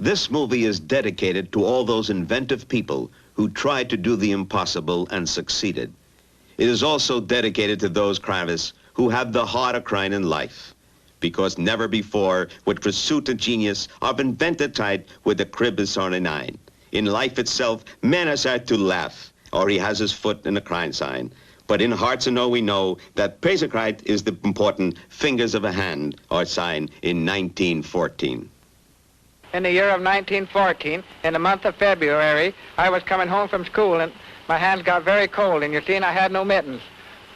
This movie is dedicated to all those inventive people who tried to do the impossible and succeeded. It is also dedicated to those craftists who have the heart of crying in life, because never before with pursuit of genius of invented type with the crib is 49. In life itself, man has had to laugh, or he has his foot in a crying sign. But in hearts and all we know that Pesacrite is the important fingers of a hand or sign in 1914. In the year of 1914, in the month of February, I was coming home from school and my hands got very cold, and you see, I had no mittens.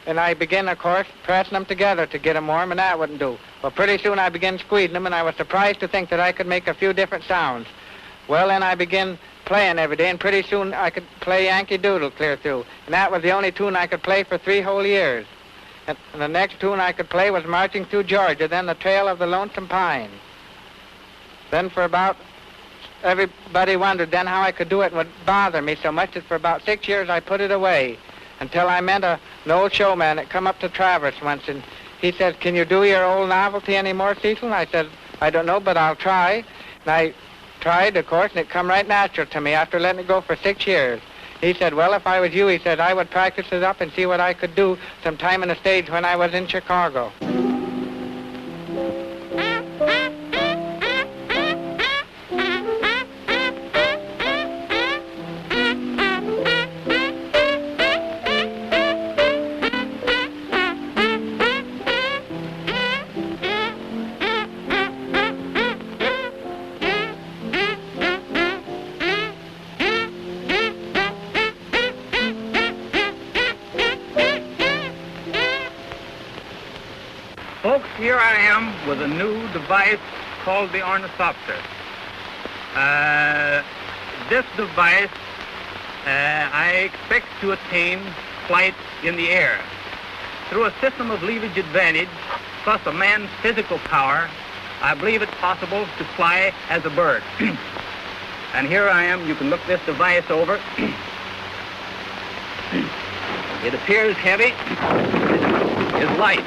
And I began, of course, pressing them together to get them warm, and that wouldn't do. Well, pretty soon I began squeezing them, and I was surprised to think that I could make a few different sounds. Well, then I began playing every day, and pretty soon I could play Yankee Doodle clear through. And that was the only tune I could play for 3 whole years. And the next tune I could play was Marching Through Georgia, then The Trail of the Lonesome Pine. Then for about, everybody wondered then how I could do it. It would bother me so much that for about 6 years I put it away until I met an old showman that come up to Traverse once, and he said, "Can you do your old novelty anymore, Cecil?" And I said, "I don't know, but I'll try." And I tried, of course, and it come right natural to me after letting it go for 6 years. He said, "Well, if I was you," he said, "I would practice it up and see what I could do sometime in the stage when I was in Chicago." Folks, here I am with a new device called the ornithopter. This device, I expect to attain flight in the air. Through a system of leverage advantage, plus a man's physical power, I believe it's possible to fly as a bird. And here I am. You can look this device over. It appears heavy. It's light.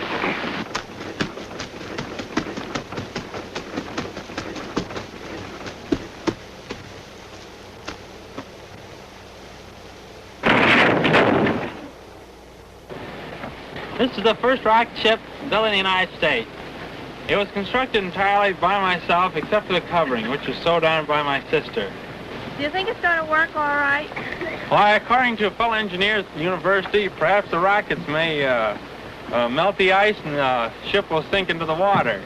This is the first rocket ship built in the United States. It was constructed entirely by myself except for the covering, which was sewed on by my sister. Do you think it's going to work all right? Why, according to fellow engineers at the university, perhaps the rockets may melt the ice and the ship will sink into the water.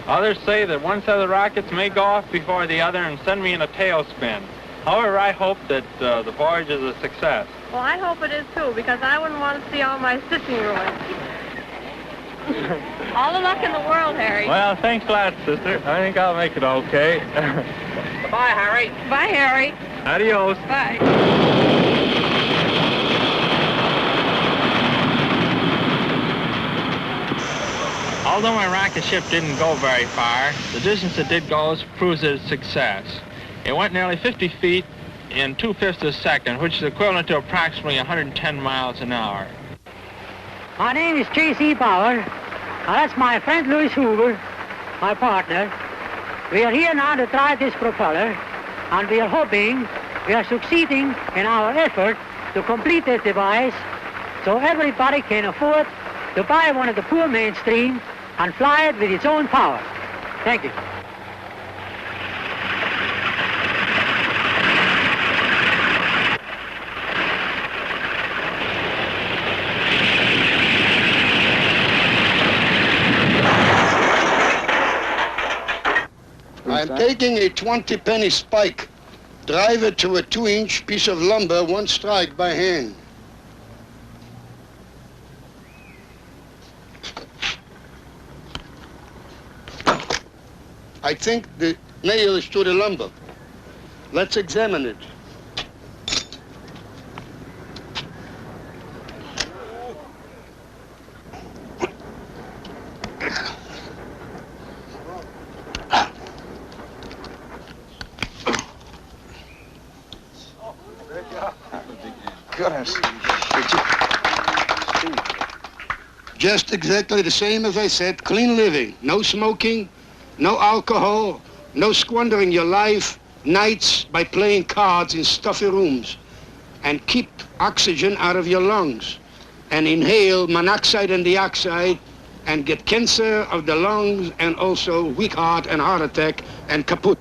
Others say that one set of the rockets may go off before the other and send me in a tailspin. However, I hope that the voyage is a success. Well, I hope it is too, because I wouldn't want to see all my stitching ruined. All the luck in the world, Harry. Well, thanks a lot, sister. I think I'll make it okay. Bye, Harry. Bye, Harry. Adios. Bye. Although my rocket ship didn't go very far, the distance it did go proves its success. It went nearly 50 feet in 2/5 of a second, which is equivalent to approximately 110 miles an hour. My name is J.C. Bauer. That's my friend Louis Hoover, my partner. We are here now to try this propeller, and we are hoping we are succeeding in our effort to complete this device so everybody can afford to buy one of the poor mainstream and fly it with its own power. Thank you. I'm taking a 20-penny spike, drive it to a 2-inch piece of lumber, one strike by hand. I think the nail is to the lumber. Let's examine it. Goodness. Just exactly the same as I said, clean living, no smoking, no alcohol, no squandering your life, nights by playing cards in stuffy rooms, and keep oxygen out of your lungs, and inhale monoxide and dioxide, and get cancer of the lungs, and also weak heart and heart attack, and kaput.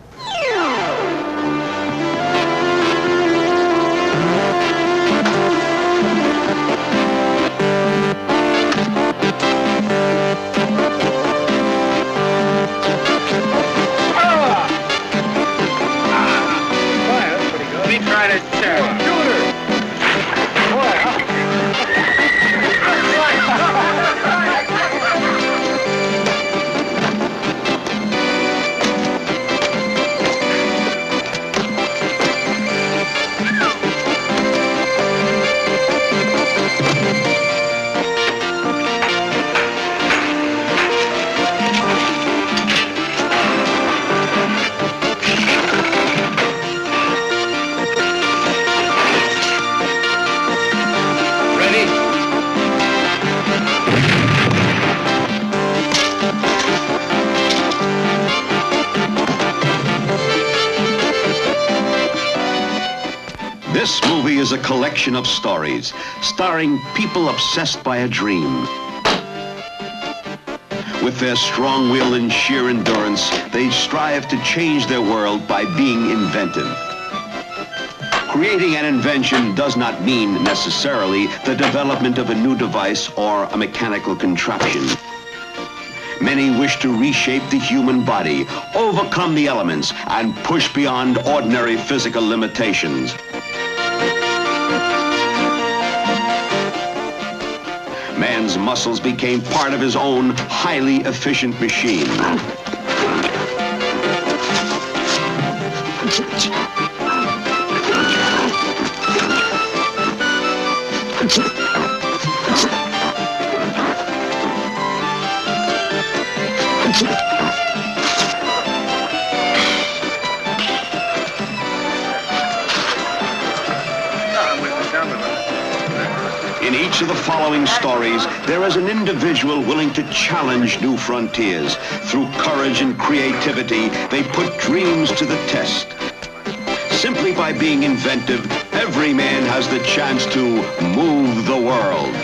This movie is a collection of stories starring people obsessed by a dream. With their strong will and sheer endurance, they strive to change their world by being inventive. Creating an invention does not mean necessarily the development of a new device or a mechanical contraption. Many wish to reshape the human body, overcome the elements, and push beyond ordinary physical limitations. Man's muscles became part of his own highly efficient machine. In each of the following stories, there is an individual willing to challenge new frontiers. Through courage and creativity, they put dreams to the test. Simply by being inventive, every man has the chance to move the world.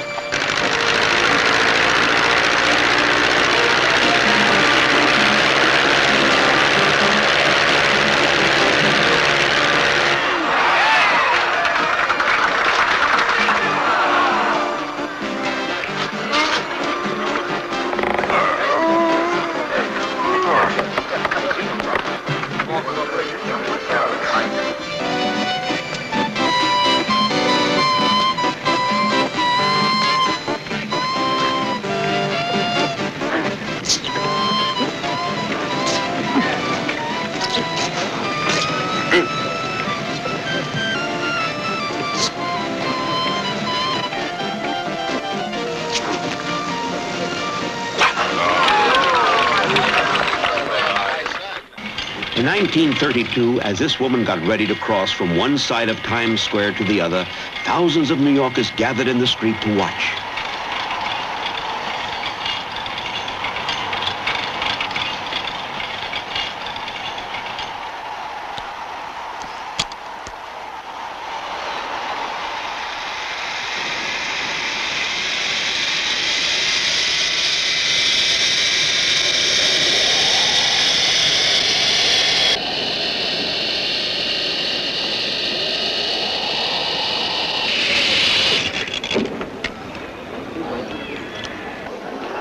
In 1932, as this woman got ready to cross from one side of Times Square to the other, thousands of New Yorkers gathered in the street to watch.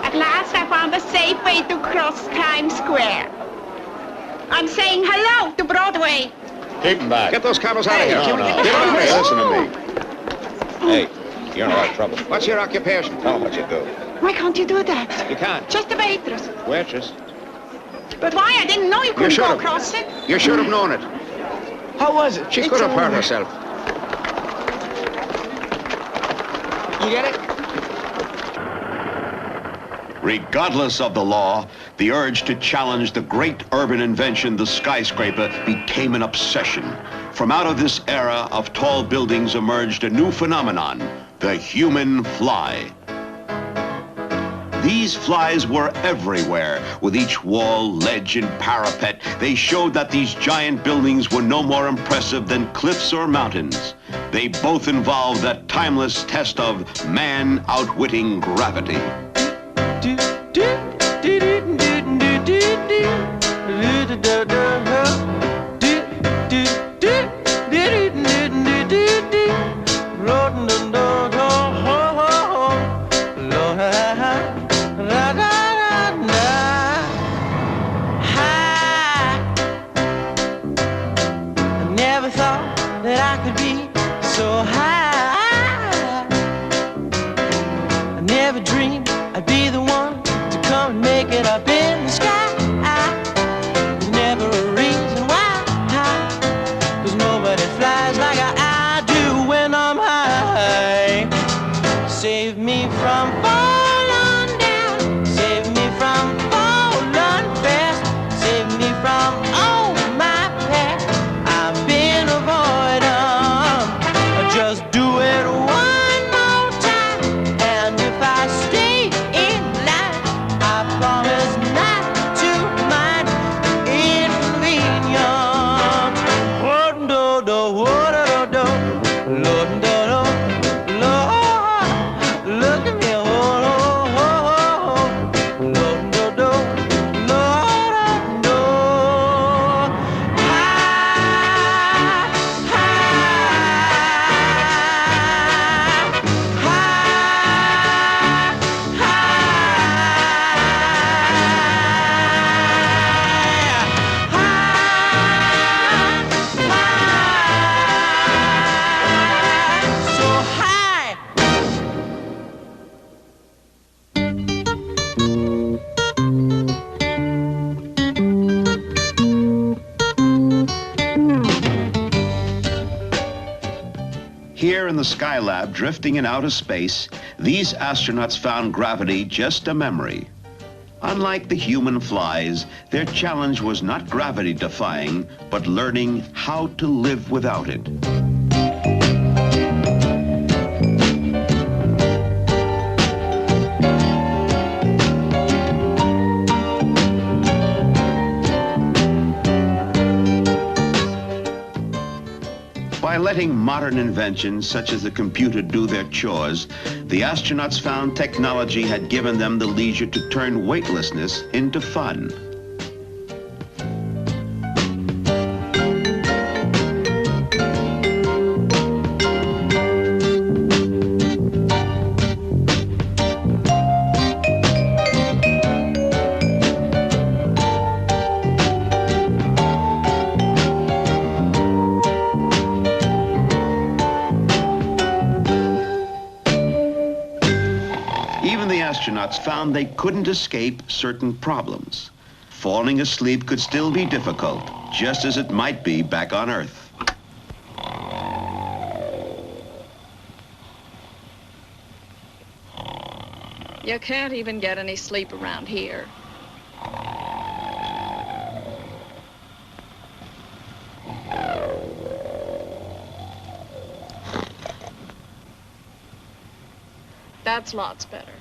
At last I found a safe way to cross Times Square. I'm saying hello to Broadway. Keep them back. Get those camels out of here. No, no. Get them out of here. Listen to me. Hey, you're in a lot of trouble. What's your occupation? Tell them what you do. Why can't you do that? You can't. Just a waitress. Waitress? But why? I didn't know you couldn't should go have. across it. You should have known it. How was it? She could have hurt herself. You get it? Regardless of the law, the urge to challenge the great urban invention, the skyscraper, became an obsession. From out of this era of tall buildings emerged a new phenomenon, the human fly. These flies were everywhere. With each wall, ledge, and parapet, they showed that these giant buildings were no more impressive than cliffs or mountains. They both involved that timeless test of man outwitting gravity. Here in the Skylab, drifting in outer space, these astronauts found gravity just a memory. Unlike the human flies, their challenge was not gravity-defying, but learning how to live without it. By letting modern inventions such as the computer do their chores, the astronauts found technology had given them the leisure to turn weightlessness into fun. Astronauts found they couldn't escape certain problems. Falling asleep could still be difficult, just as it might be back on Earth. You can't even get any sleep around here. That's lots better.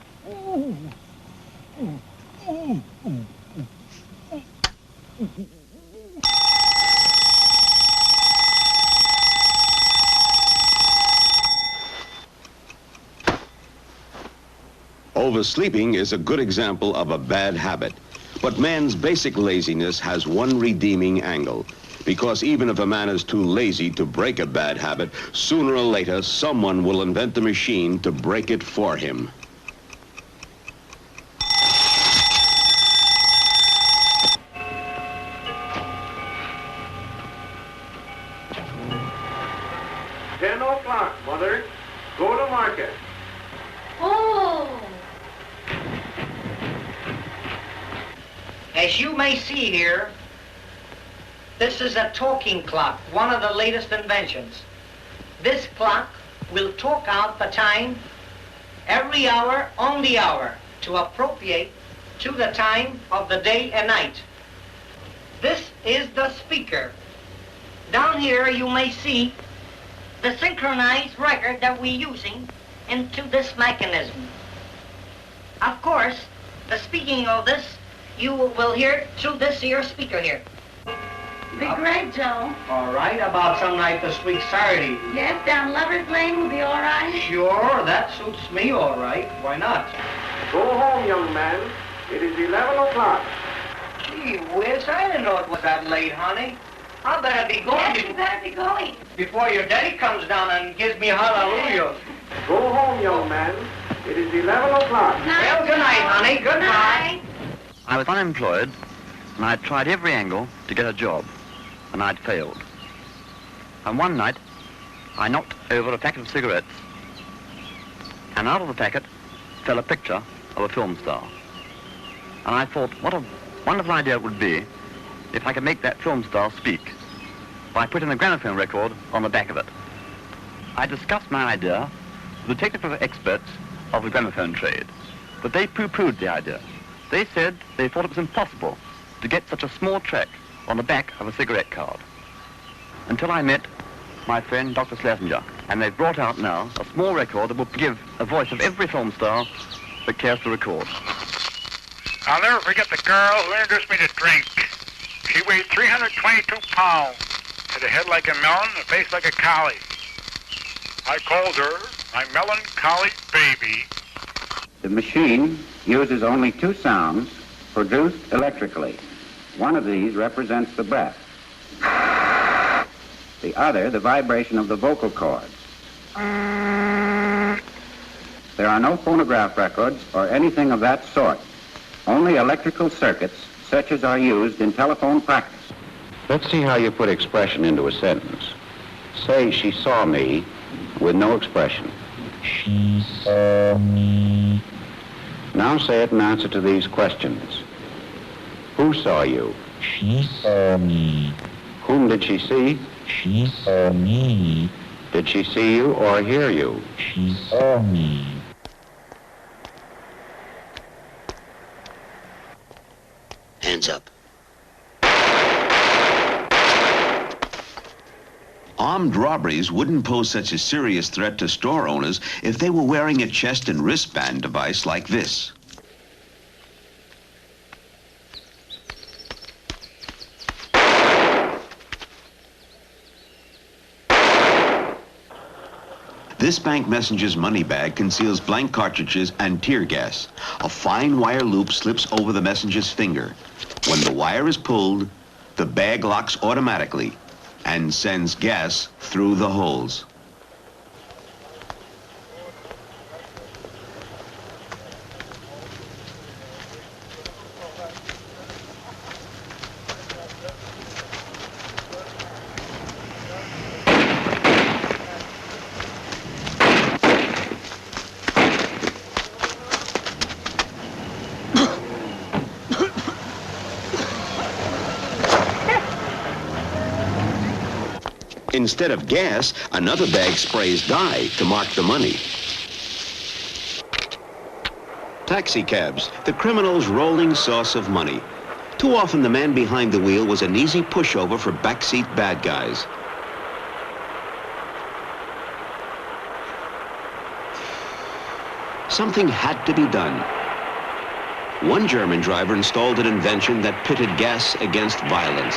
Oversleeping is a good example of a bad habit, but man's basic laziness has one redeeming angle. Because even if a man is too lazy to break a bad habit, sooner or later someone will invent the machine to break it for him. Mother, go to market. Oh! As you may see here, this is a talking clock, one of the latest inventions. This clock will talk out the time every hour on the hour to appropriate to the time of the day and night. This is the speaker. Down here you may see the synchronized record that we're using into this mechanism. Of course, the speaking of this, you will hear through this here speaker here. Be great, Joe. All right, about some night this week, Saturday. Yes, down Lover's Lane will be all right. Sure, that suits me all right. Why not? Go home, young man. It is 11 o'clock. Gee whiz, I didn't know it was that late, honey. I better be going. Yes, you better be going. Before your daddy comes down and gives me hallelujah. Go home, young man. It is 11 o'clock. Well, good night, honey. Goodbye. I was unemployed, and I'd tried every angle to get a job, and I'd failed. And one night, I knocked over a packet of cigarettes, and out of the packet fell a picture of a film star. And I thought, what a wonderful idea it would be if I could make that film star speak by putting a gramophone record on the back of it. I discussed my idea with the technical experts of the gramophone trade, but they pooh-poohed the idea. They said they thought it was impossible to get such a small track on the back of a cigarette card. Until I met my friend Dr. Schlesinger, and they've brought out now a small record that will give a voice of every film star that cares to record. I'll never forget the girl who introduced me to drink. She weighed 322 pounds, had a head like a melon, a face like a collie. I called her my melancholy baby. The machine uses only two sounds produced electrically. One of these represents the breath. The other, the vibration of the vocal cords. There are no phonograph records or anything of that sort. Only electrical circuits such as are used in telephone practice. Let's see how you put expression into a sentence. Say, she saw me, with no expression. She saw me. Now say it in answer to these questions. Who saw you? She saw me. Whom did she see? She saw me. Did she see you or hear you? She saw me. Hands up. Armed robberies wouldn't pose such a serious threat to store owners if they were wearing a chest and wristband device like this. This bank messenger's money bag conceals blank cartridges and tear gas. A fine wire loop slips over the messenger's finger. When the wire is pulled, the bag locks automatically and sends gas through the holes. Instead of gas, another bag sprays dye to mark the money. Taxi cabs, the criminal's rolling source of money. Too often the man behind the wheel was an easy pushover for backseat bad guys. Something had to be done. One German driver installed an invention that pitted gas against violence.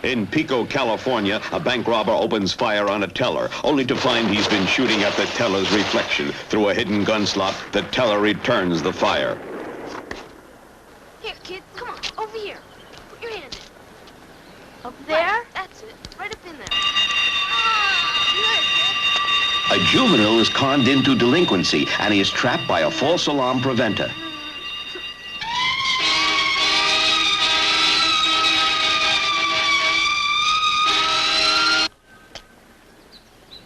In Pico, California, a bank robber opens fire on a teller, only to find he's been shooting at the teller's reflection. Through a hidden gun slot, the teller returns the fire. Here, kid, come on, over here. Put your hand in. Up there? That's it, right up in there. A juvenile is conned into delinquency, and he is trapped by a false alarm preventer.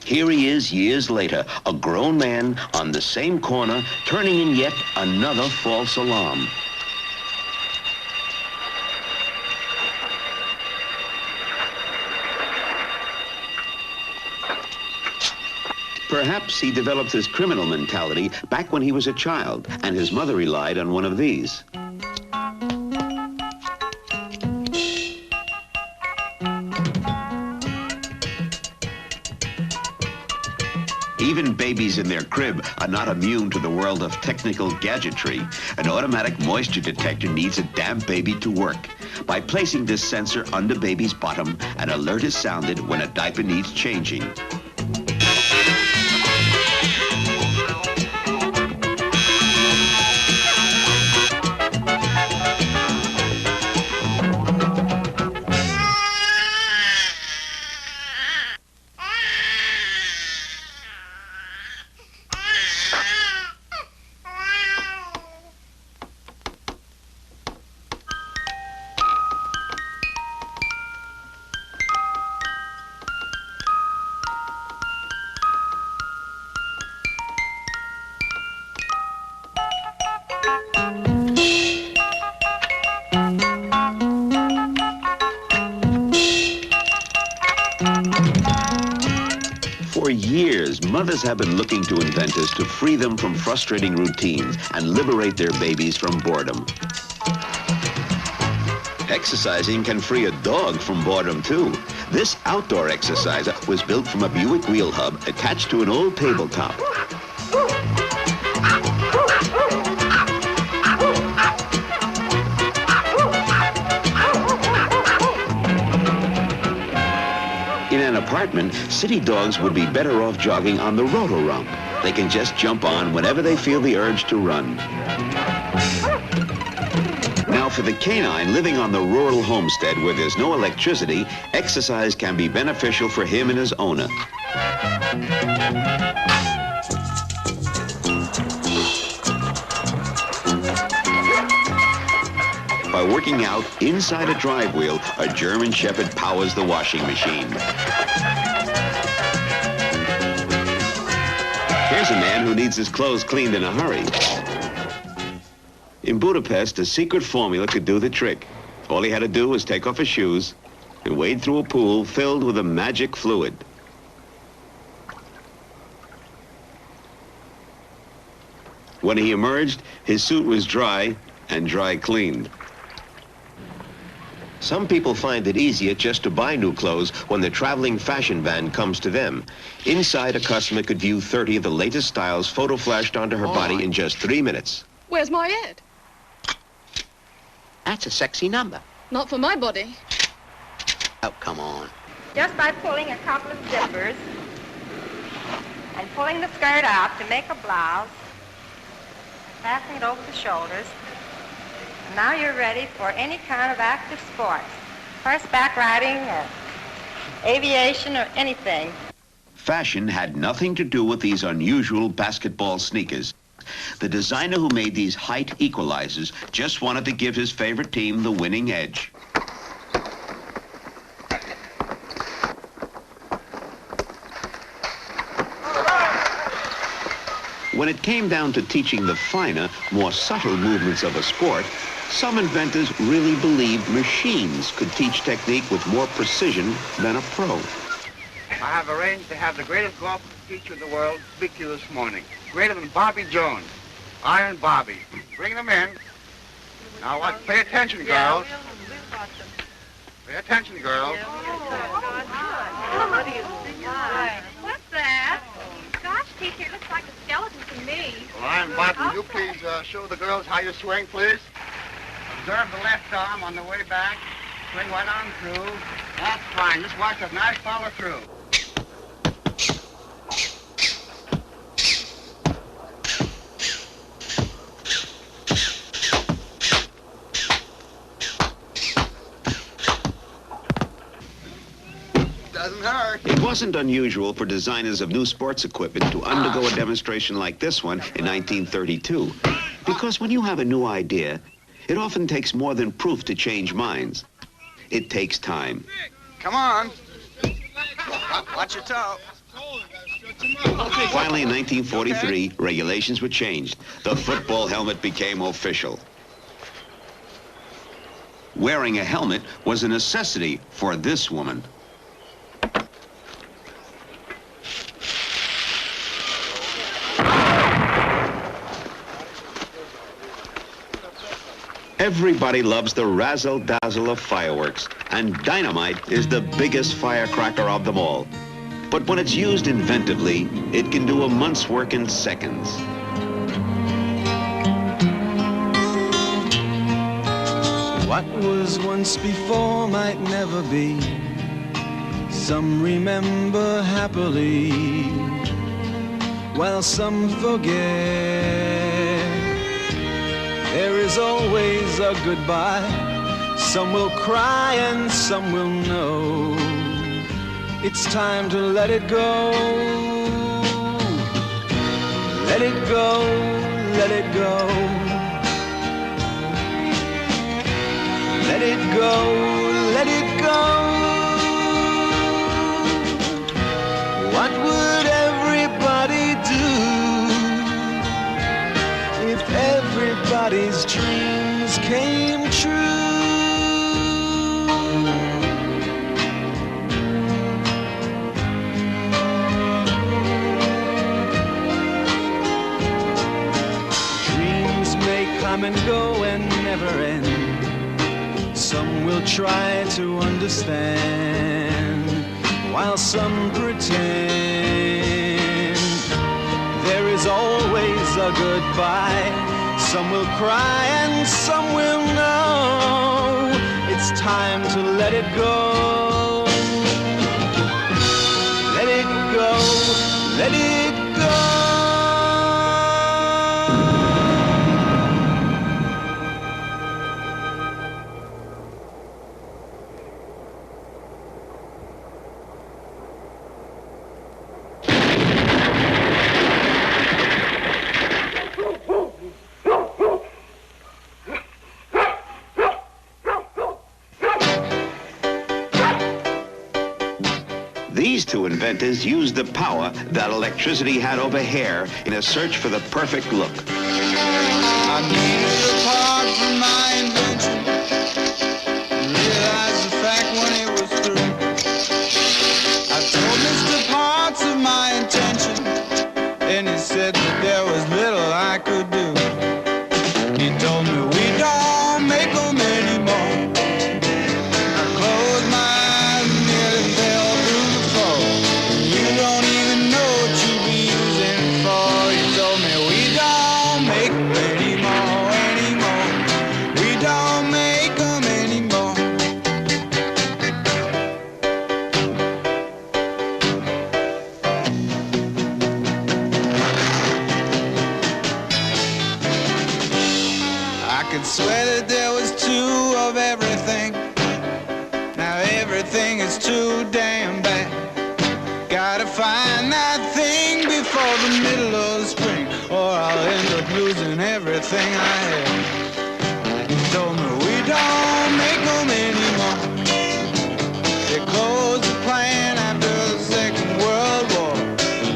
Here he is years later, a grown man on the same corner, turning in yet another false alarm. Perhaps he developed his criminal mentality back when he was a child, and his mother relied on one of these. Even babies in their crib are not immune to the world of technical gadgetry. An automatic moisture detector needs a damp baby to work. By placing this sensor under baby's bottom, an alert is sounded when a diaper needs changing. For years, mothers have been looking to inventors to free them from frustrating routines and liberate their babies from boredom. Exercising can free a dog from boredom, too. This outdoor exerciser was built from a Buick wheel hub attached to an old tabletop. In an apartment, city dogs would be better off jogging on the roto-rump. They can just jump on whenever they feel the urge to run. Now for the canine living on the rural homestead where there's no electricity, exercise can be beneficial for him and his owner. By working out inside a drive wheel, a German Shepherd powers the washing machine. Here's a man who needs his clothes cleaned in a hurry. In Budapest, a secret formula could do the trick. All he had to do was take off his shoes and wade through a pool filled with a magic fluid. When he emerged, his suit was dry and dry cleaned. Some people find it easier just to buy new clothes when the traveling fashion van comes to them. Inside, a customer could view 30 of the latest styles photo flashed onto her body in just 3 minutes. Where's my head? That's a sexy number. Not for my body. Oh, come on. Just by pulling a couple of zippers and pulling the skirt out to make a blouse, fastening it over the shoulders. Now you're ready for any kind of active sports. Horseback riding or aviation or anything. Fashion had nothing to do with these unusual basketball sneakers. The designer who made these height equalizers just wanted to give his favorite team the winning edge. When it came down to teaching the finer, more subtle movements of a sport, some inventors really believed machines could teach technique with more precision than a pro. I have arranged to have the greatest golf teacher in the world speak to you this morning. Greater than Bobby Jones. Iron Bobby. Bring them in. Now what? Pay attention, girls. Pay attention, girls. What's that? Gosh, teacher, it looks like a skeleton to me. Well, Iron Bobby, will you please show the girls how you swing, please? Observe the left arm on the way back. Swing right on through. That's fine. Just watch that nice follow through. Doesn't hurt. It wasn't unusual for designers of new sports equipment to undergo a demonstration like this one in 1932. Because when you have a new idea, it often takes more than proof to change minds. It takes time. Come on. Watch your toe. Finally, in 1943, regulations were changed. The football helmet became official. Wearing a helmet was a necessity for this woman. Everybody loves the razzle-dazzle of fireworks, and dynamite is the biggest firecracker of them all. But when it's used inventively, it can do a month's work in seconds. What was once before might never be. Some remember happily, while some forget. There is always a goodbye. Some will cry and some will know. It's time to let it go. Let it go, let it go. Let it go, let it go. What would everybody do if everybody's dreams came true? Dreams may come and go and never end. Some will try to understand, while some pretend. There is always a goodbye. Some will cry and some will know. It's time to let it go. Let it go, let it go. These two inventors used the power that electricity had over hair in a search for the perfect look. I needed a part from my invention, realized the fact when it was through. I told Mr. Parts of my intention, and he said that there was little I could do. He told me we don't make them anymore. I closed my eyes and nearly fell through the floor. You don't even know what you'd be using it for. He told me we don't make them anymore, anymore. We don't make them anymore. I could swear that there was two of everything. Now everything is too damn bad. Gotta find that thing before the middle of spring, or I'll end up losing everything I had. He told me we don't make them anymore. They closed the plant after the Second World War.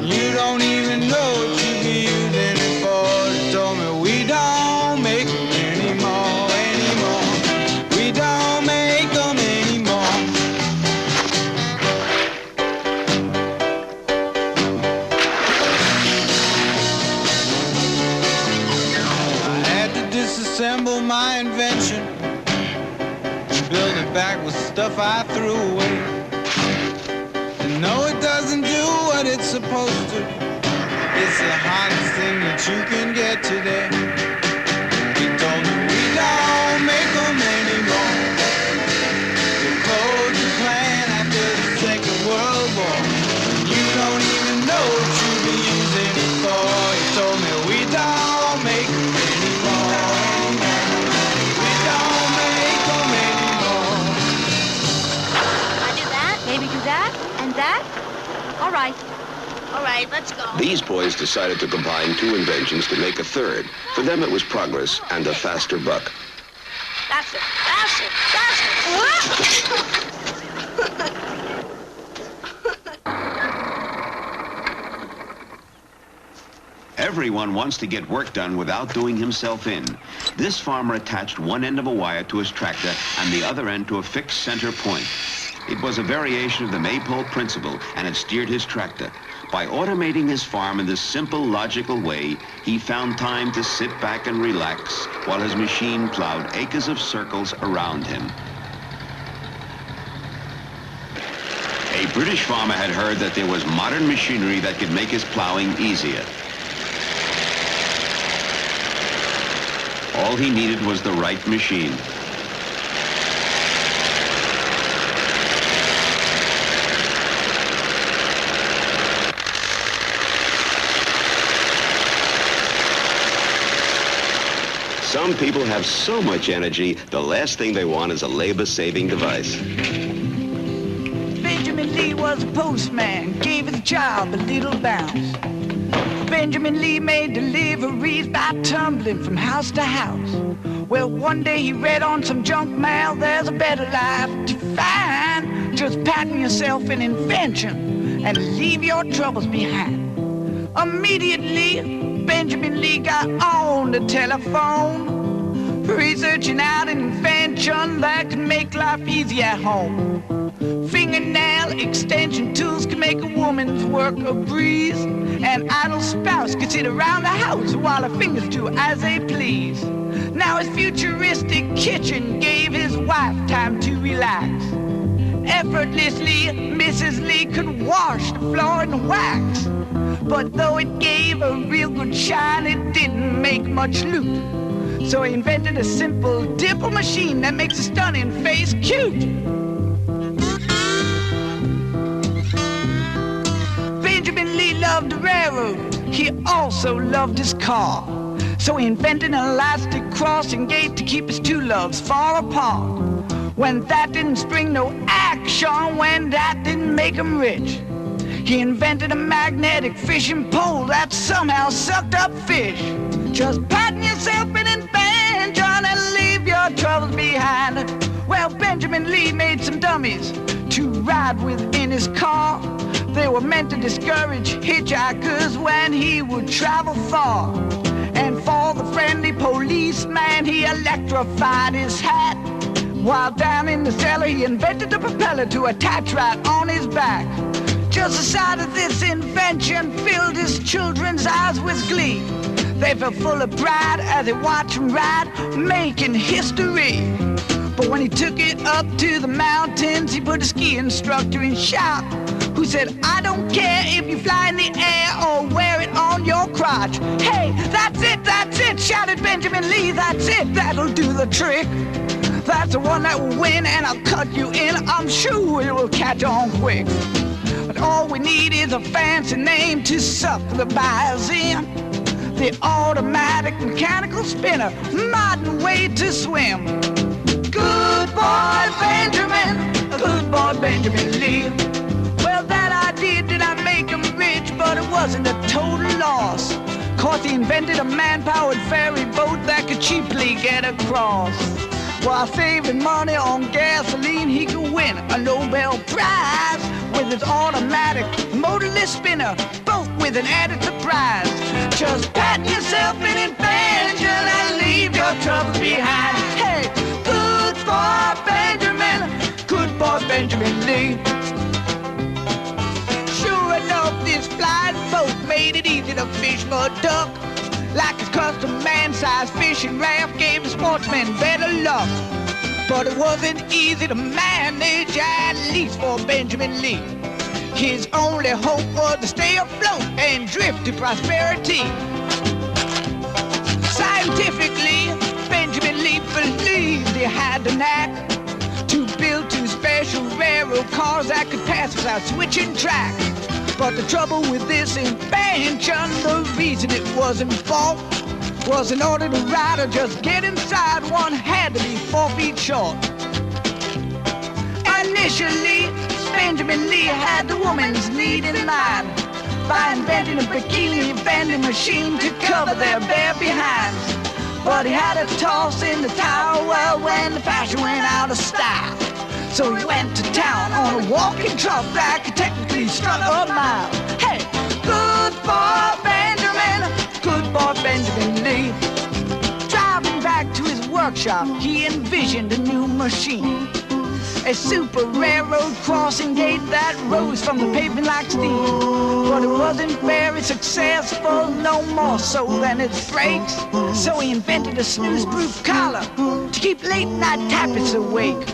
You don't even know what you'd be using it for. He told me we don't make them anymore, anymore. We don't make them anymore. I had to disassemble my invention and build it back with stuff I threw away. And no, it doesn't do what it's supposed to. It's the hardest thing that you can get today. He told me we don't make them anymore. They closed the plant after the Second World War. You don't even know what you'd be using it for. He told me we don't make them anymore. We don't make them anymore. I do that, maybe do that, and that. All right. All right, let's go. These boys decided to combine two inventions to make a third. For them, it was progress and a faster buck. That's it, that's it, that's it. Everyone wants to get work done without doing himself in. This farmer attached one end of a wire to his tractor and the other end to a fixed center point. It was a variation of the maypole principle, and it steered his tractor. By automating his farm in this simple, logical way, he found time to sit back and relax while his machine plowed acres of circles around him. A British farmer had heard that there was modern machinery that could make his plowing easier. All he needed was the right machine. Some people have so much energy, the last thing they want is a labor-saving device. Benjamin Lee was a postman, gave his job a little bounce. Benjamin Lee made deliveries by tumbling from house to house. Well, one day he read on some junk mail, there's a better life to find. Just patent yourself an invention and leave your troubles behind. Immediately, Benjamin Lee got on the telephone, researching out an invention that could make life easy at home. Fingernail extension tools can make a woman's work a breeze. An idle spouse could sit around the house while her fingers do as they please. Now his futuristic kitchen gave his wife time to relax. Effortlessly, Mrs. Lee could wash the floor in wax. But though it gave a real good shine, it didn't make much loot. So he invented a simple dimple machine that makes a stunning face cute. Benjamin Lee loved the railroad. He also loved his car. So he invented an elastic crossing gate to keep his two loves far apart. When that didn't spring no action, when that didn't make him rich, he invented a magnetic fishing pole that somehow sucked up fish. Just patent yourself an invention and leave your troubles behind. Well, Benjamin Lee made some dummies to ride with in his car. They were meant to discourage hitchhikers when he would travel far. And for the friendly policeman, he electrified his hat. While down in the cellar, he invented a propeller to attach right on his back. Just the sight of this invention filled his children's eyes with glee. They felt full of pride as they watched him ride, making history. But when he took it up to the mountains, he put a ski instructor in shock, who said, I don't care if you fly in the air or wear it on your crotch. Hey, that's it, shouted Benjamin Lee, that's it, that'll do the trick. That's the one that will win, and I'll cut you in, I'm sure it will catch on quick. But all we need is a fancy name to suck the buyers in. The automatic mechanical spinner, modern way to swim. Good boy Benjamin, good boy Benjamin Lee. Well, that idea did not make him rich, but it wasn't a total loss. 'Cause he invented a man-powered ferry boat that could cheaply get across. While saving money on gasoline, he could win a Nobel Prize with his automatic motorless spinner, both with an added surprise. Just patent yourself an invention and leave your troubles behind. Hey, good boy Benjamin, good boy Benjamin Lee. Sure enough, this flying boat made it easy to fish for a duck. Like his custom man-sized fishing raft gave the sportsmen better luck. But it wasn't easy to manage, at least for Benjamin Lee. His only hope was to stay afloat and drift to prosperity. Scientifically, Benjamin Lee believed he had the knack to build two special railroad cars that could pass without switching tracks. But the trouble with this invention, the reason it wasn't fault, was in order to ride or just get inside, one had to be 4 feet short. Initially, Benjamin Lee had the woman's need in mind by inventing a bikini vending machine to cover their bare behinds. But he had a toss in the towel when the fashion went out of style. So he went to town on a walking truck that could technically strut a mile. Hey, good boy Benjamin, good boy Benjamin Lee. Driving back to his workshop, he envisioned a new machine. A super railroad crossing gate that rose from the pavement like steam. But it wasn't very successful, no more so than its brakes. So he invented a snooze-proof collar to keep late-night tappets awake.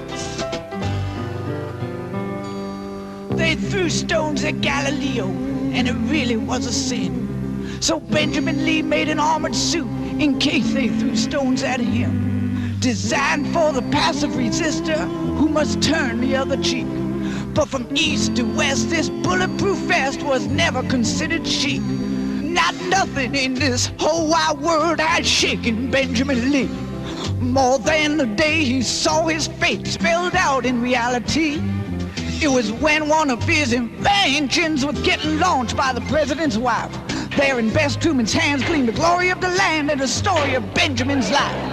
they threw stones at Galileo, and it really was a sin. So Benjamin Lee made an armored suit in case they threw stones at him, designed for the passive resistor who must turn the other cheek. But from east to west, this bulletproof vest was never considered chic. Not nothing in this whole wide world had shaken Benjamin Lee more than the day he saw his fate spelled out in reality. It was when one of his inventions was getting launched by the president's wife. There in Bess Truman's hands gleamed the glory of the land and the story of Benjamin's life.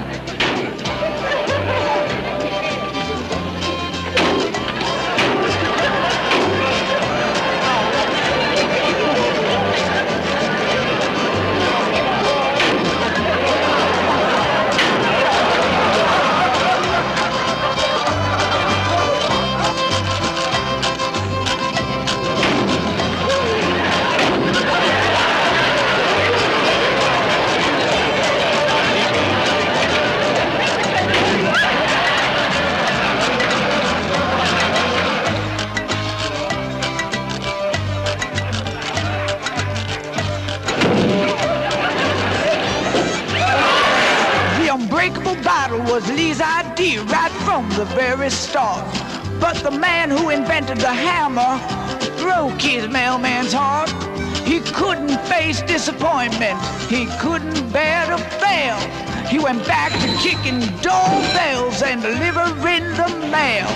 Was Lee's idea right from the very start. But the man who invented the hammer broke his mailman's heart. He couldn't face disappointment. He couldn't bear to fail. He went back to kicking doorbells and delivering the mail.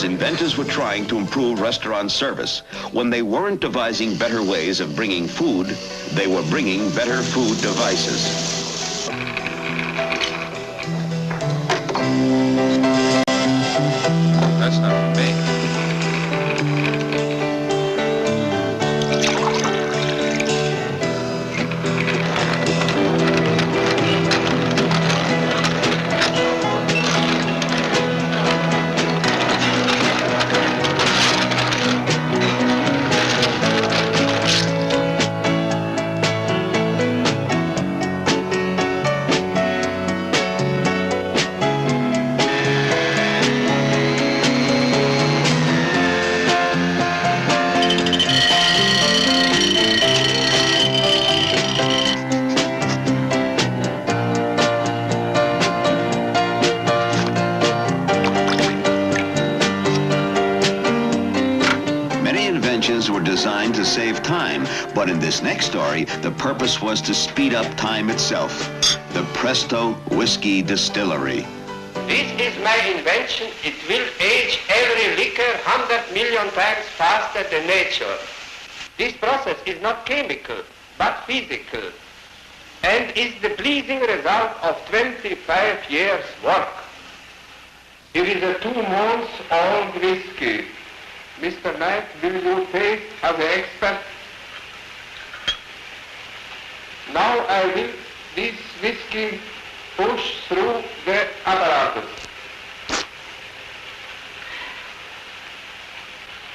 Inventors were trying to improve restaurant service. When they weren't devising better ways of bringing food, they were bringing better food devices. That's not for me. Were designed to save time, but in this next story, the purpose was to speed up time itself. The Presto Whiskey Distillery. This is my invention. It will age every liquor 100 million times faster than nature. This process is not chemical, but physical, and is the pleasing result of 25 years' work. Here is a 2 months old whiskey. Mr. Knight, will you taste as an expert? Now I will this whiskey push through the apparatus.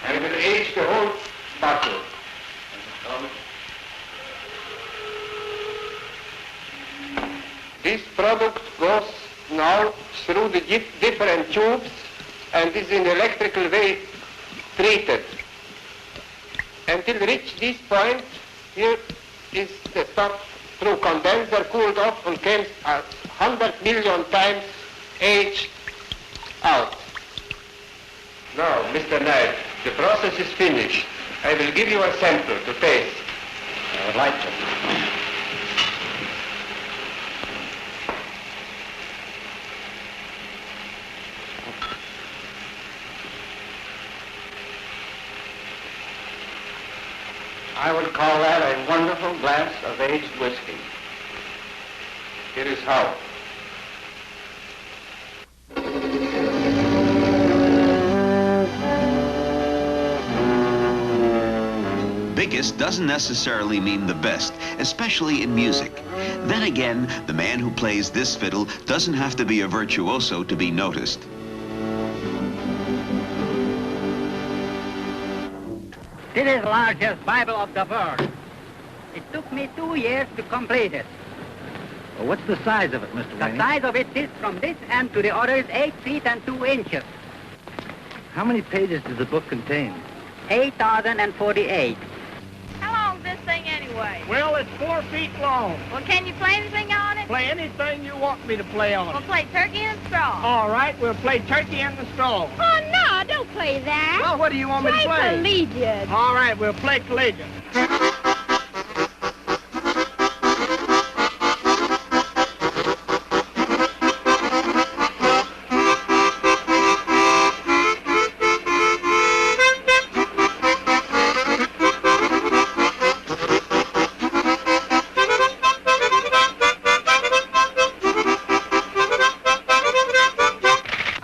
I will age the whole bottle. This product goes now through the different tubes and is in electrical way treated. Until reach this point, here is the stuff through condenser cooled off and came 100 million times aged out. Now, Mr. Knight, the process is finished. I will give you a sample to taste. I would like to. I would call that a wonderful glass of aged whiskey. It is how. biggest doesn't necessarily mean the best, especially in music. Then again, the man who plays this fiddle doesn't have to be a virtuoso to be noticed. This is the largest Bible of the world. It took me 2 years to complete it. Well, what's the size of it, Mr. The Rainey? size of it is from this end to the other is 8 feet and 2 inches. How many pages does the book contain? 8,048. How long's this thing anyway? Well, it's 4 feet long. Well, can you play anything on it? Play anything you want me to play on We'll it. play turkey and straw. All right, we'll play turkey and the straw. Oh, no, don't play that. Well, what do you want me to play? Collegiate. All right, we'll play collegiate.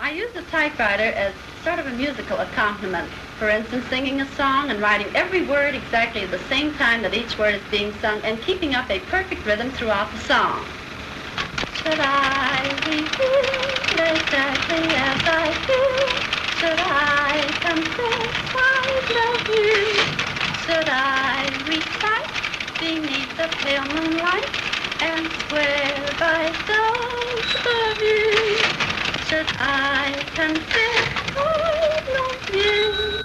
I use the typewriter as sort of a musical accompaniment. For instance, singing a song and writing every word exactly at the same time that each word is being sung and keeping up a perfect rhythm throughout the song. Should I reveal exactly as I feel? Should I confess I love you? Should I recite beneath the pale moonlight and swear by those of you? Should I confess I love you?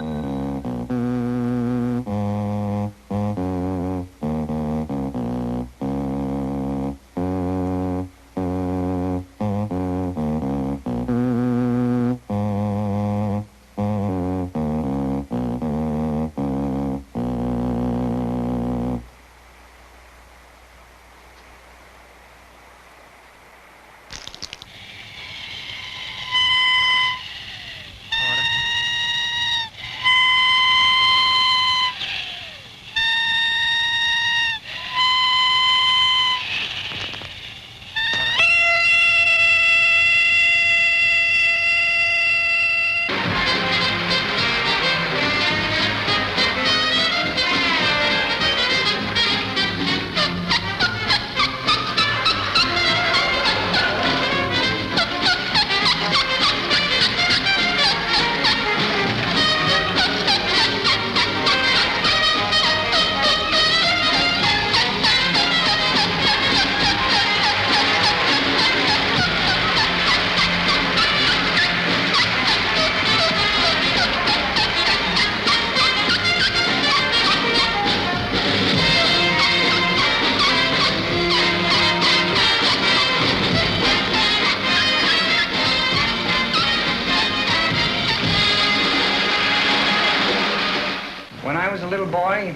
When I was a little boy,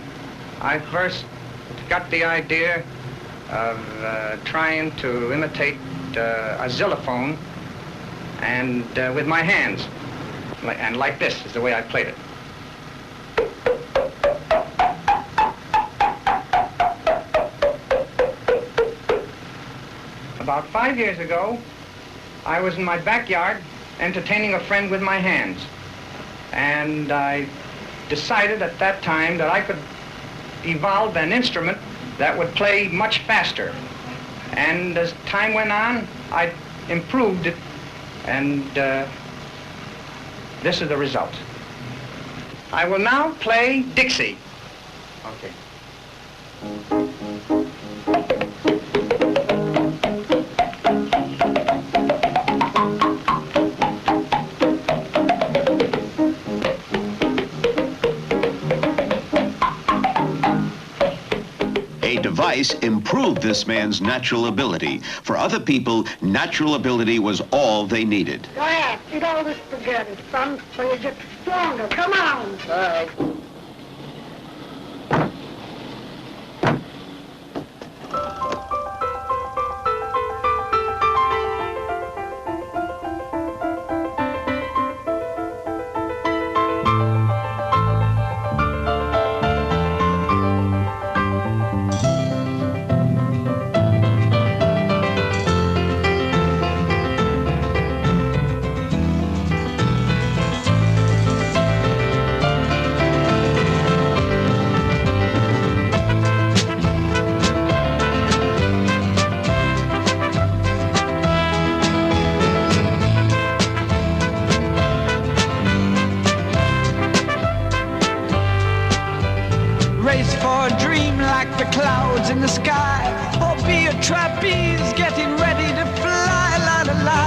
I first got the idea of trying to imitate a xylophone and with my hands. And like this is the way I played it. About 5 years ago, I was in my backyard entertaining a friend with my hands. And I decided at that time that I could evolve an instrument that would play much faster. And as time went on, I improved it, and this is the result. I will now play Dixie. Okay. Device improved this man's natural ability. For other people, natural ability was all they needed. Go ahead, eat all this spaghetti, son, so you get stronger. Come on. Race for a dream like the clouds in the sky, or be a trapeze getting ready to fly, la la la.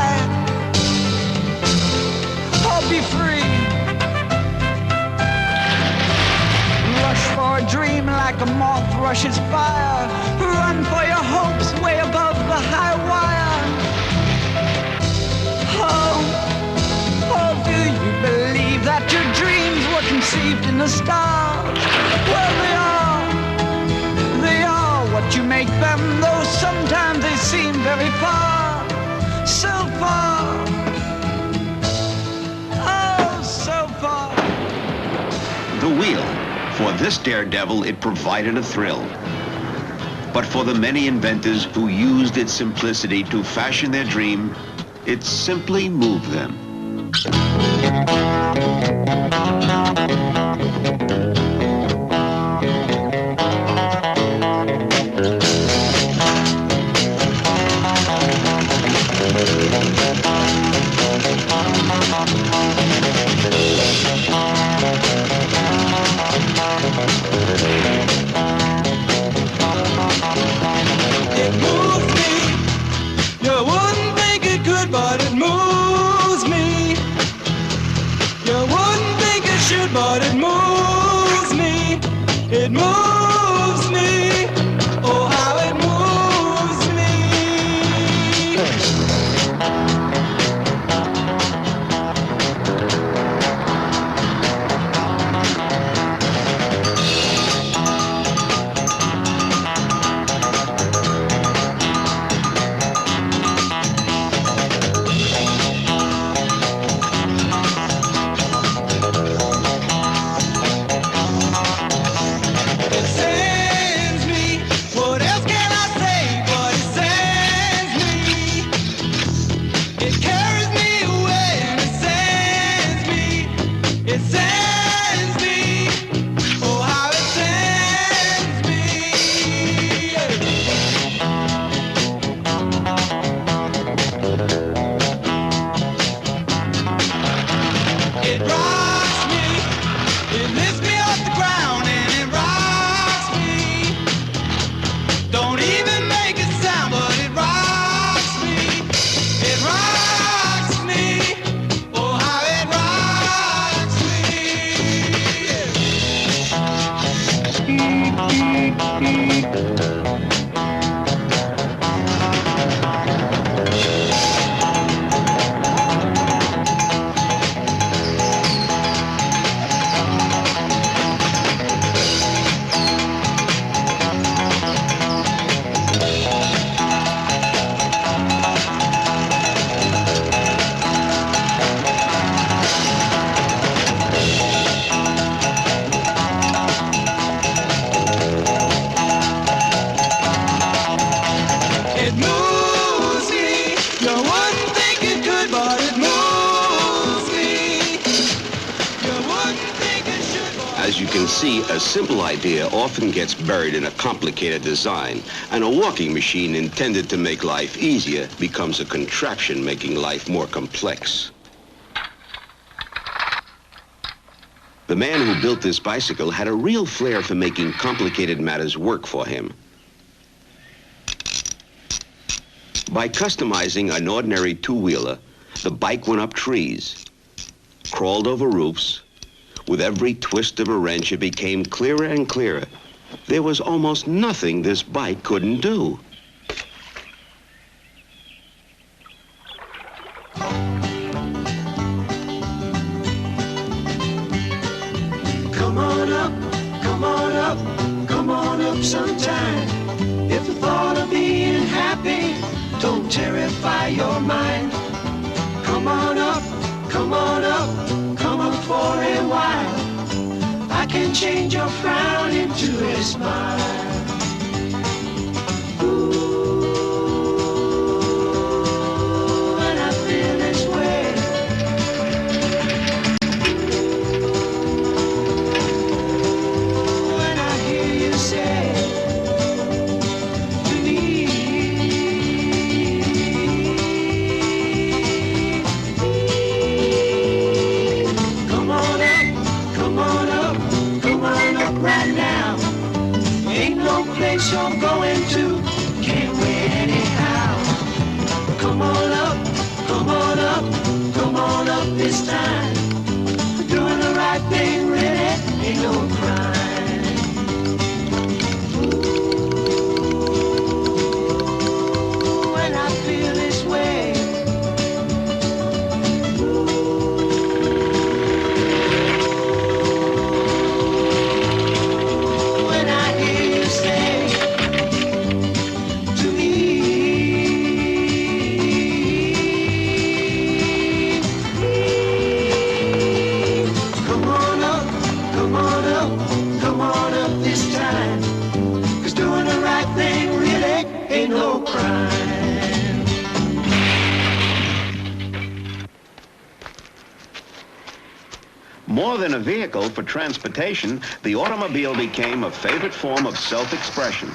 Or be free. Rush for a dream like a moth rushes fire. Run for your hopes way above the high wire. Oh, do you believe that your dreams were conceived in the stars? Well, they are what you make them, though sometimes they seem very far, so far, oh, so far. The wheel. For this daredevil, it provided a thrill. But for the many inventors who used its simplicity to fashion their dream, it simply moved them. It moves me. You wouldn't think it could, but it moves me. You wouldn't think it should, but it moves me. It moves me. Oh, how it moves me. It sends me. What else can I say? But it sends me. It carries me away and it sends me. It sends me. Oh, how it sends me. It rocks me. It lifts me off the ground and it rocks me. Don't even make a sound, but it rocks me. It rocks me. Oh, how it rocks It moves me. You wouldn't think it could, but it moves me. You wouldn't think it should, but As you can see, a simple idea often gets buried in a complicated design, and a walking machine intended to make life easier becomes a contraption making life more complex. The man who built this bicycle had a real flair for making complicated matters work for him. By customizing an ordinary two-wheeler, the bike went up trees, crawled over roofs. With every twist of a wrench, it became clearer and clearer. There was almost nothing this bike couldn't do. Come on up, come on up, come on up sometime. If the thought of being happy don't terrify your mind. Come on up, come on up, come up for a while. I can change your frown into a smile. Ooh, and I feel this way. When I hear you say to me, come on up, come on up, come on up right now. place you're going to. Can't wait anyhow. Come on up, come on up, come on up this time. Doing the right thing really ain't no crime. Ooh, when I feel this way. When I hear you say to me, come on up, come on up, come on up this time. 'Cause doing the right thing really ain't no crime. More than a vehicle for transportation, the automobile became a favorite form of self-expression.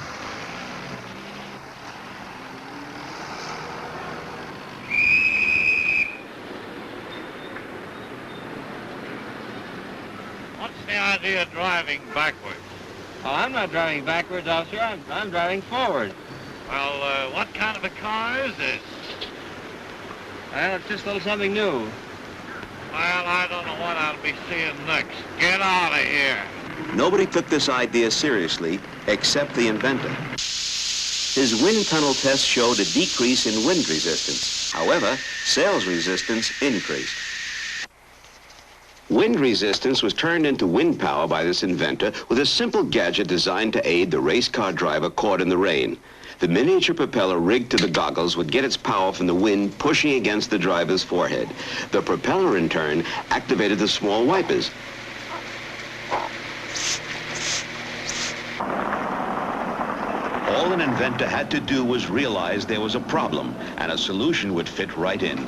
What's the idea of driving backwards? Oh, I'm not driving backwards, officer. I'm driving forward. Well, what kind of a car is this? Well, it's just a little something new. Well, I don't know what I'll be seeing next. Get out of here. Nobody took this idea seriously except the inventor. His wind tunnel test showed a decrease in wind resistance. However, sales resistance increased. Wind resistance was turned into wind power by this inventor with a simple gadget designed to aid the race car driver caught in the rain. The miniature propeller rigged to the goggles would get its power from the wind pushing against the driver's forehead. The propeller, in turn, activated the small wipers. All an inventor had to do was realize there was a problem, and a solution would fit right in.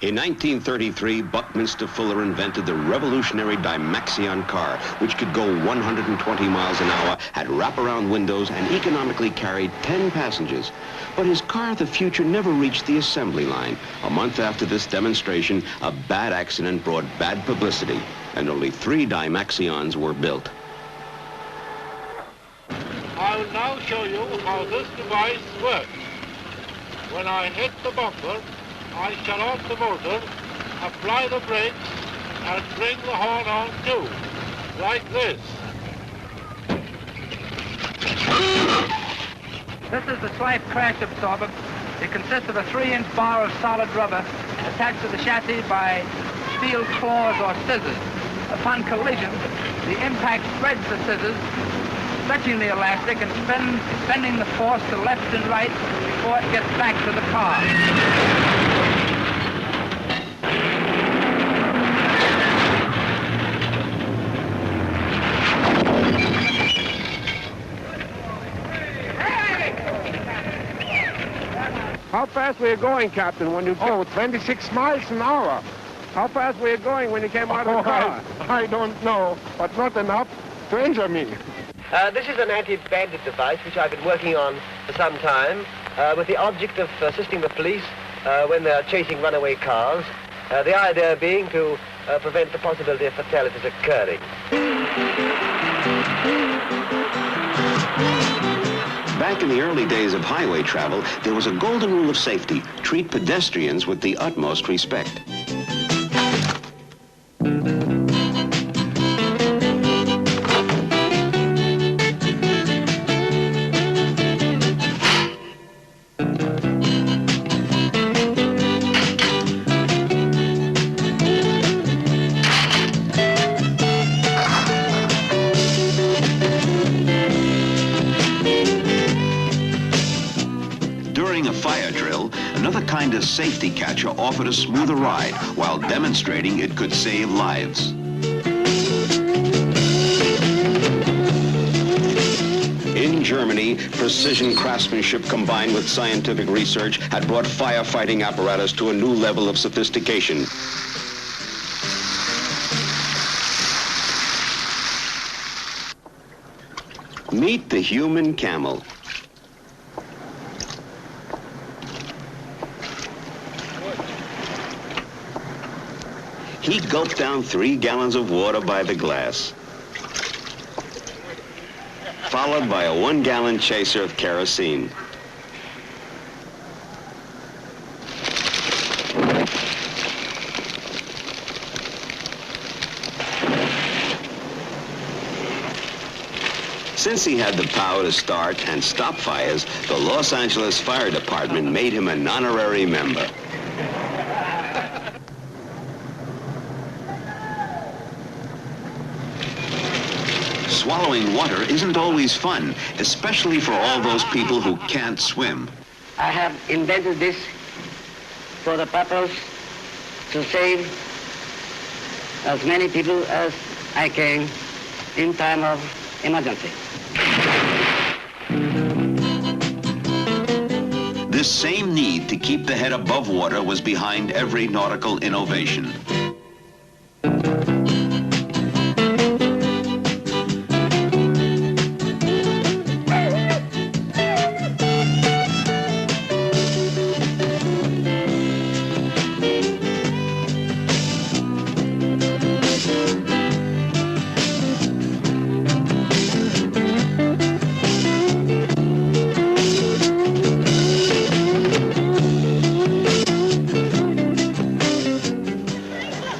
In 1933, Buckminster Fuller invented the revolutionary Dymaxion car, which could go 120 miles an hour, had wraparound windows, and economically carried 10 passengers. But his car of the future never reached the assembly line. A month after this demonstration, a bad accident brought bad publicity, and only 3 Dymaxions were built. I will now show you how this device works. When I hit the bumper, I shut off the motor, apply the brakes, and bring the horn on too, like this. This is the swipe crash absorber. It consists of a 3-inch bar of solid rubber attached to the chassis by steel claws or scissors. Upon collision, the impact spreads the scissors, stretching the elastic and bending the force to left and right before it gets back to the car. How fast were you going, Captain, when you... Oh, 26 miles an hour. How fast were you going when you came out of the car? I don't know, but not enough to injure me. This is an anti-bandit device which I've been working on for some time with the object of assisting the police when they're chasing runaway cars. The idea being to prevent the possibility of fatalities occurring. Back in the early days of highway travel, there was a golden rule of safety: treat pedestrians with the utmost respect. During a fire drill, another kind of safety catcher offered a smoother ride while demonstrating it could save lives. In Germany, precision craftsmanship combined with scientific research had brought firefighting apparatus to a new level of sophistication. Meet the human camel. He gulped down 3 gallons of water by the glass, followed by a 1-gallon chaser of kerosene. Since he had the power to start and stop fires, the Los Angeles Fire Department made him an honorary member. Swallowing water isn't always fun, especially for all those people who can't swim. I have invented this for the purpose to save as many people as I can in time of emergency. This same need to keep the head above water was behind every nautical innovation.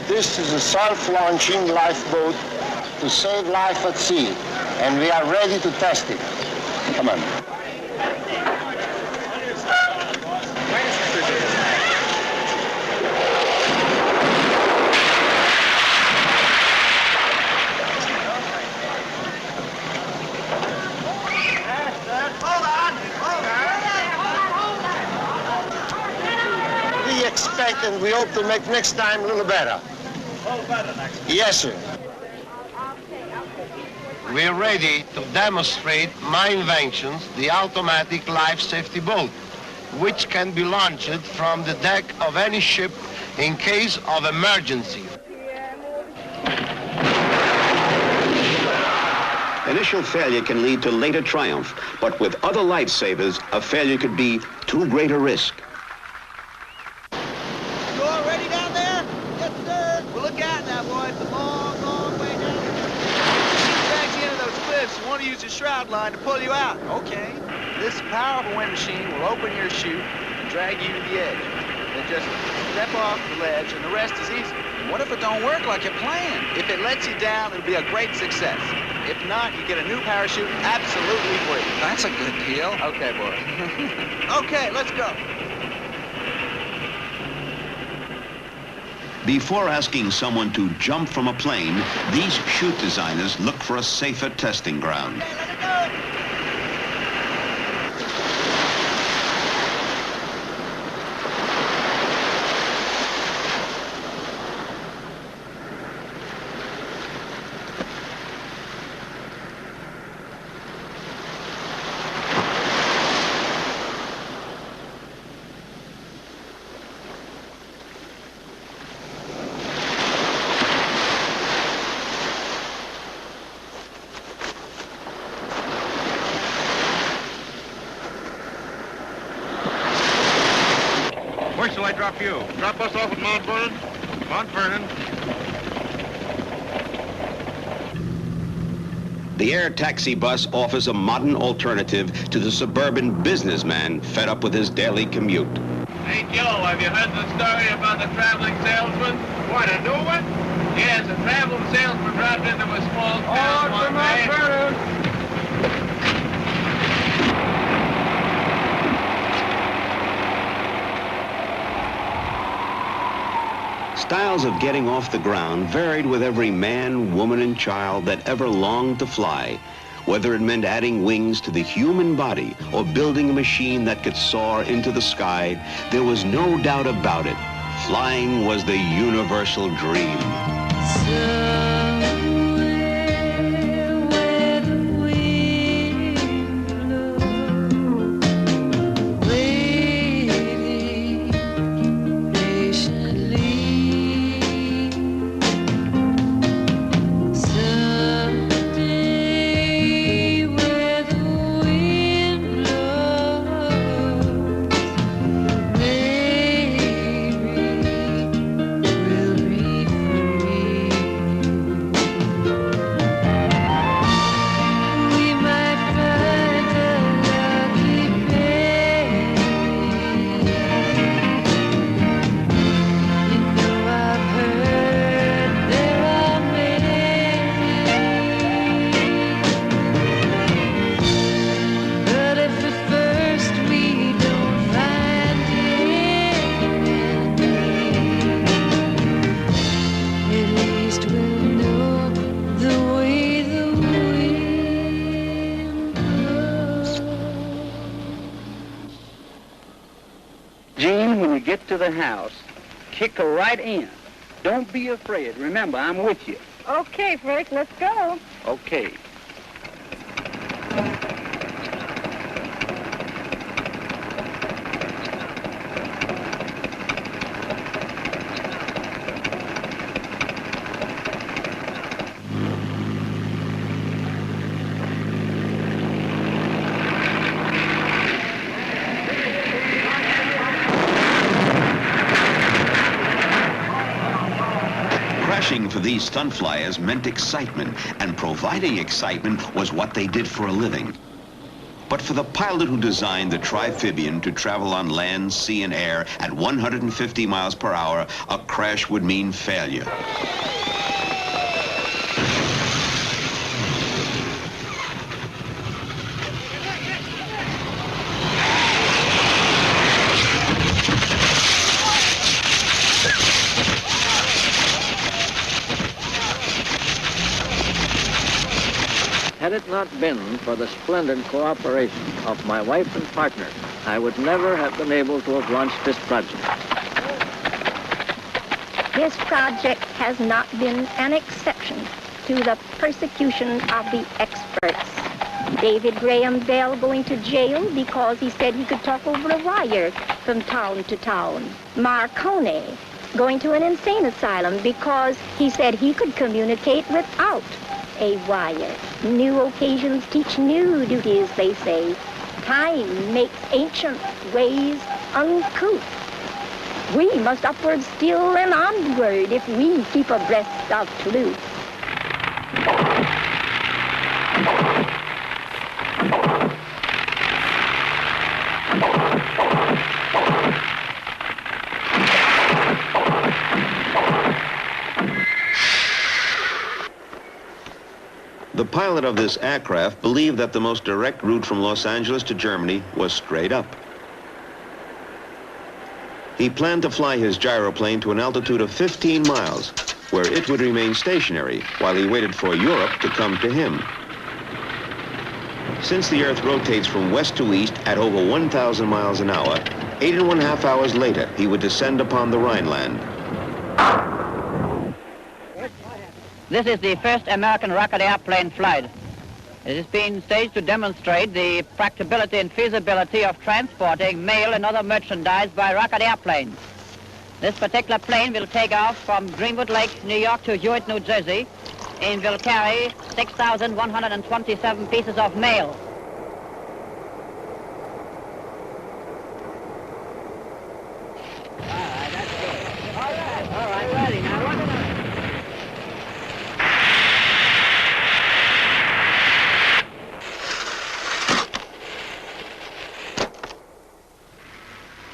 This is a self-launching lifeboat to save life at sea, and we are ready to test it. Come on. We expect and we hope to make next time a little better. Yes, sir. We're ready to demonstrate my inventions, the automatic life safety boat, which can be launched from the deck of any ship in case of emergency. Initial failure can lead to later triumph, but with other lifesavers, a failure could be too great a risk. You all ready down there? Yes, sir. Well, look out now, boy. It's a long, long way down. Shoot back the end of those cliffs. You want to use your shroud line to pull you out. Okay. This powerful wind machine will open your chute and drag you to the edge. Then just step off the ledge, and the rest is easy. What if it don't work like you planned? If it lets you down, it'll be a great success. If not, you get a new parachute absolutely free. That's a good deal. Okay, boy. Okay, let's go. Before asking someone to jump from a plane, these chute designers look for a safer testing ground. Where shall I drop you? Drop us off at Mount Vernon? Mount Vernon. The air taxi bus offers a modern alternative to the suburban businessman fed up with his daily commute. Hey, Joe, have you heard the story about the traveling salesman? What, a new one? Yes, a traveling salesman dropped into a small town one day. Styles of getting off the ground varied with every man, woman, and child that ever longed to fly, whether it meant adding wings to the human body or building a machine that could soar into the sky. There was no doubt about it. Flying was the universal dream. Jean, when you get to the house, kick her right in. Don't be afraid. Remember, I'm with you. Okay, Frank, let's go. Okay. Crashing for these stunt flyers meant excitement, and providing excitement was what they did for a living. But for the pilot who designed the Triphibian to travel on land, sea, and air at 150 miles per hour, a crash would mean failure. Had it not been for the splendid cooperation of my wife and partner, I would never have been able to have launched this project. This project has not been an exception to the persecution of the experts. David Graham Bell going to jail because he said he could talk over a wire from town to town. Marconi going to an insane asylum because he said he could communicate without a wire. New occasions teach new duties, they say. Time makes ancient ways uncouth. We must upward still and onward if we keep abreast of truth. The pilot of this aircraft believed that the most direct route from Los Angeles to Germany was straight up. He planned to fly his gyroplane to an altitude of 15 miles, where it would remain stationary while he waited for Europe to come to him. Since the Earth rotates from west to east at over 1,000 miles an hour, 8.5 hours later, he would descend upon the Rhineland. This is the first American rocket airplane flight. It has been staged to demonstrate the practicability and feasibility of transporting mail and other merchandise by rocket airplanes. This particular plane will take off from Greenwood Lake, New York to Hewitt, New Jersey, and will carry 6,127 pieces of mail. All right, ready. Now, what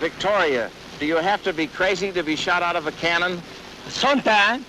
Victoria, do you have to be crazy to be shot out of a cannon? Sometimes.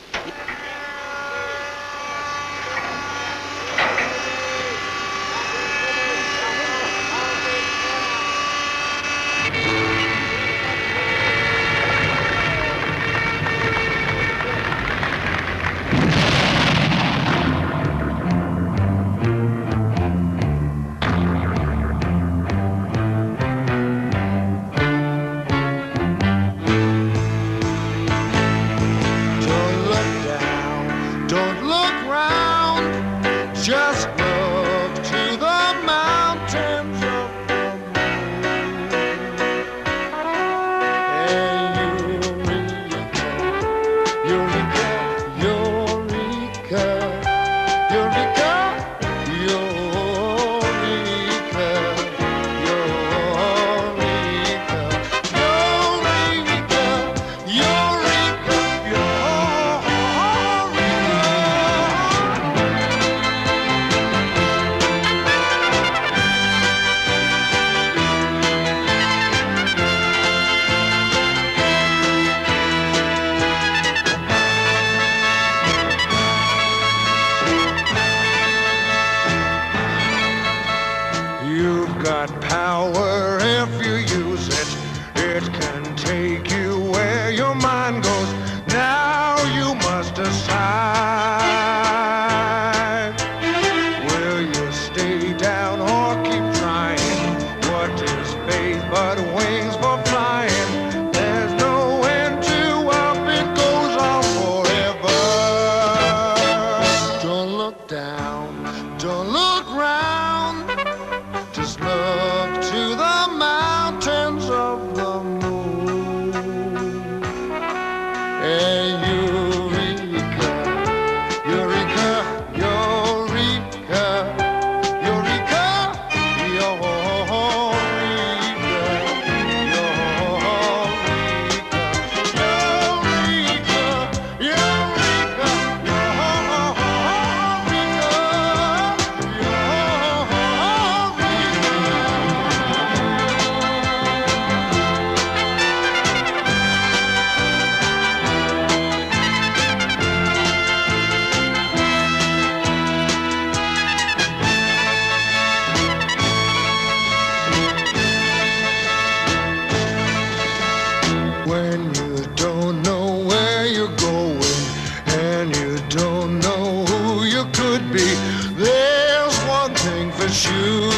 But wings for flying. Just look to the mountains of the moon. And Eureka, Eureka, Eureka, Eureka, when you don't know where you're going and you don't know who you could be, there's one thing for sure.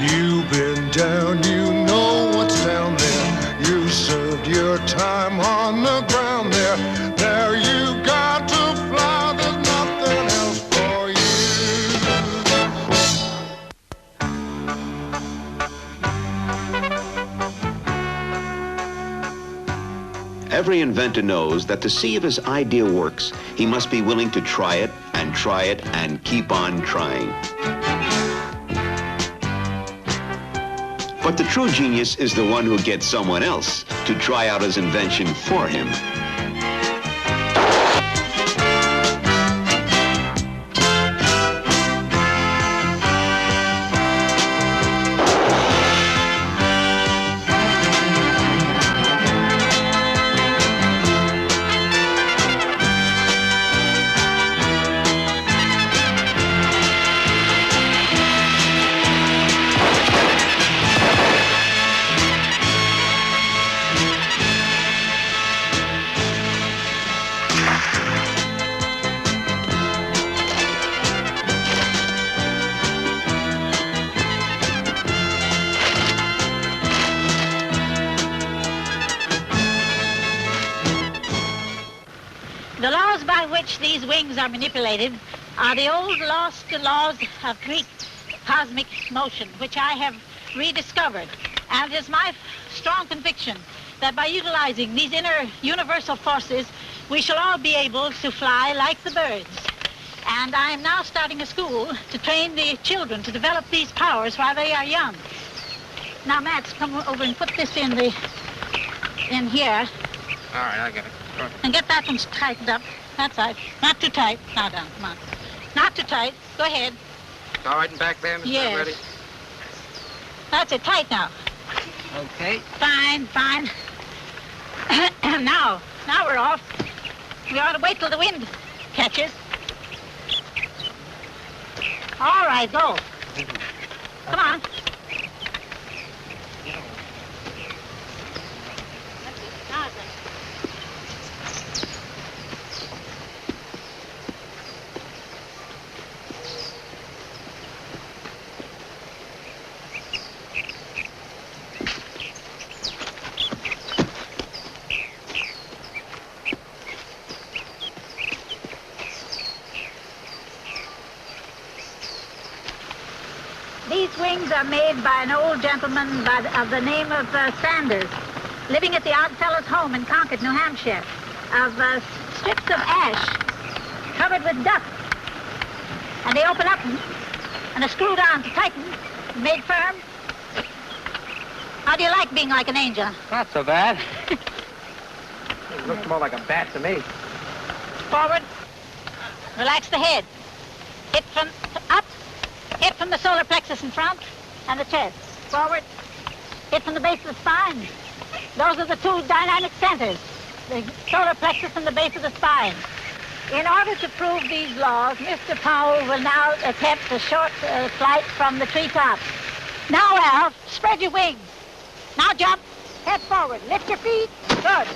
You've been down, you know what's down there. You served your time on the ground there. There you got to fly, there's nothing else for you. Every inventor knows that to see if his idea works, he must be willing to try it and keep on trying. But the true genius is the one who gets someone else to try out his invention for him. The laws by which these wings are manipulated are the old lost laws of Greek cosmic motion, which I have rediscovered. And it is my strong conviction that by utilizing these inner universal forces, we shall all be able to fly like the birds. And I am now starting a school to train the children to develop these powers while they are young. Now, Max, come over and put this in here. All right, I got it. And get that one tightened up. That's right. Not too tight. Now down, come on. Not too tight. Go ahead. It's all right and back there, Mr. Yes. Ready? That's it. Tight now. Okay. Fine, fine. now we're off. We ought to wait till the wind catches. All right, go. Come on. Now it's These wings are made by an old gentleman of the name of Sanders, living at the Oddfellows' home in Concord, New Hampshire, of strips of ash covered with dust. And they open up and are screwed on to tighten, made firm. How do you like being like an angel? Not so bad. It looks more like a bat to me. Forward. Relax the head. Hit from up. Hit from the solar plexus in front and the chest. Forward. Hit from the base of the spine. Those are the two dynamic centers, the solar plexus and the base of the spine. In order to prove these laws, Mr. Powell will now attempt a short flight from the treetops. Now, Al, spread your wings. Now jump. Head forward. Lift your feet. Good.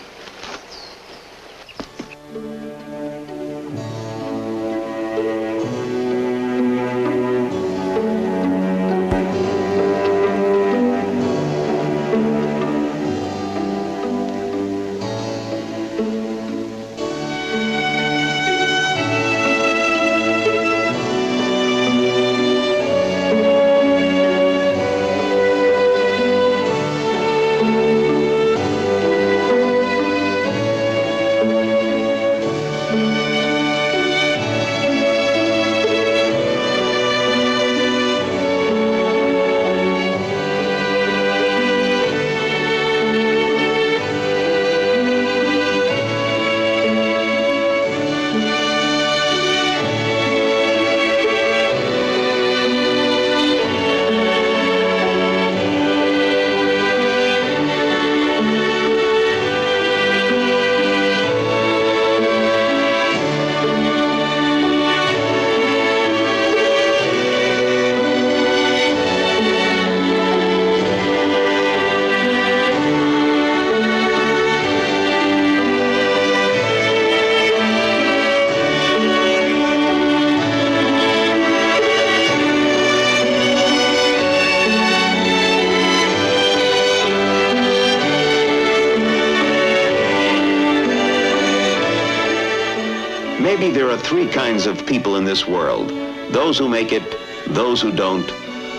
me, there are three kinds of people in this world. Those who make it, those who don't,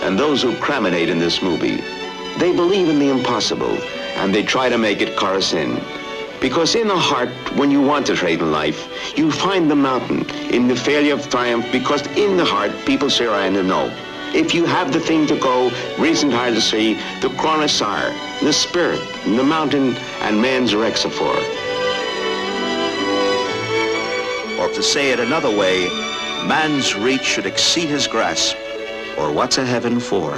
and those who craminate in this movie. They believe in the impossible, and they try to make it chorus in. Because in the heart, when you want to trade in life, you find the mountain. In the failure of triumph, because in the heart, people say, I know. If you have the thing to go, reason hard to see, the chronosar, the spirit, the mountain, and man's rexaphor. Or to say it another way, man's reach should exceed his grasp, or what's a heaven for?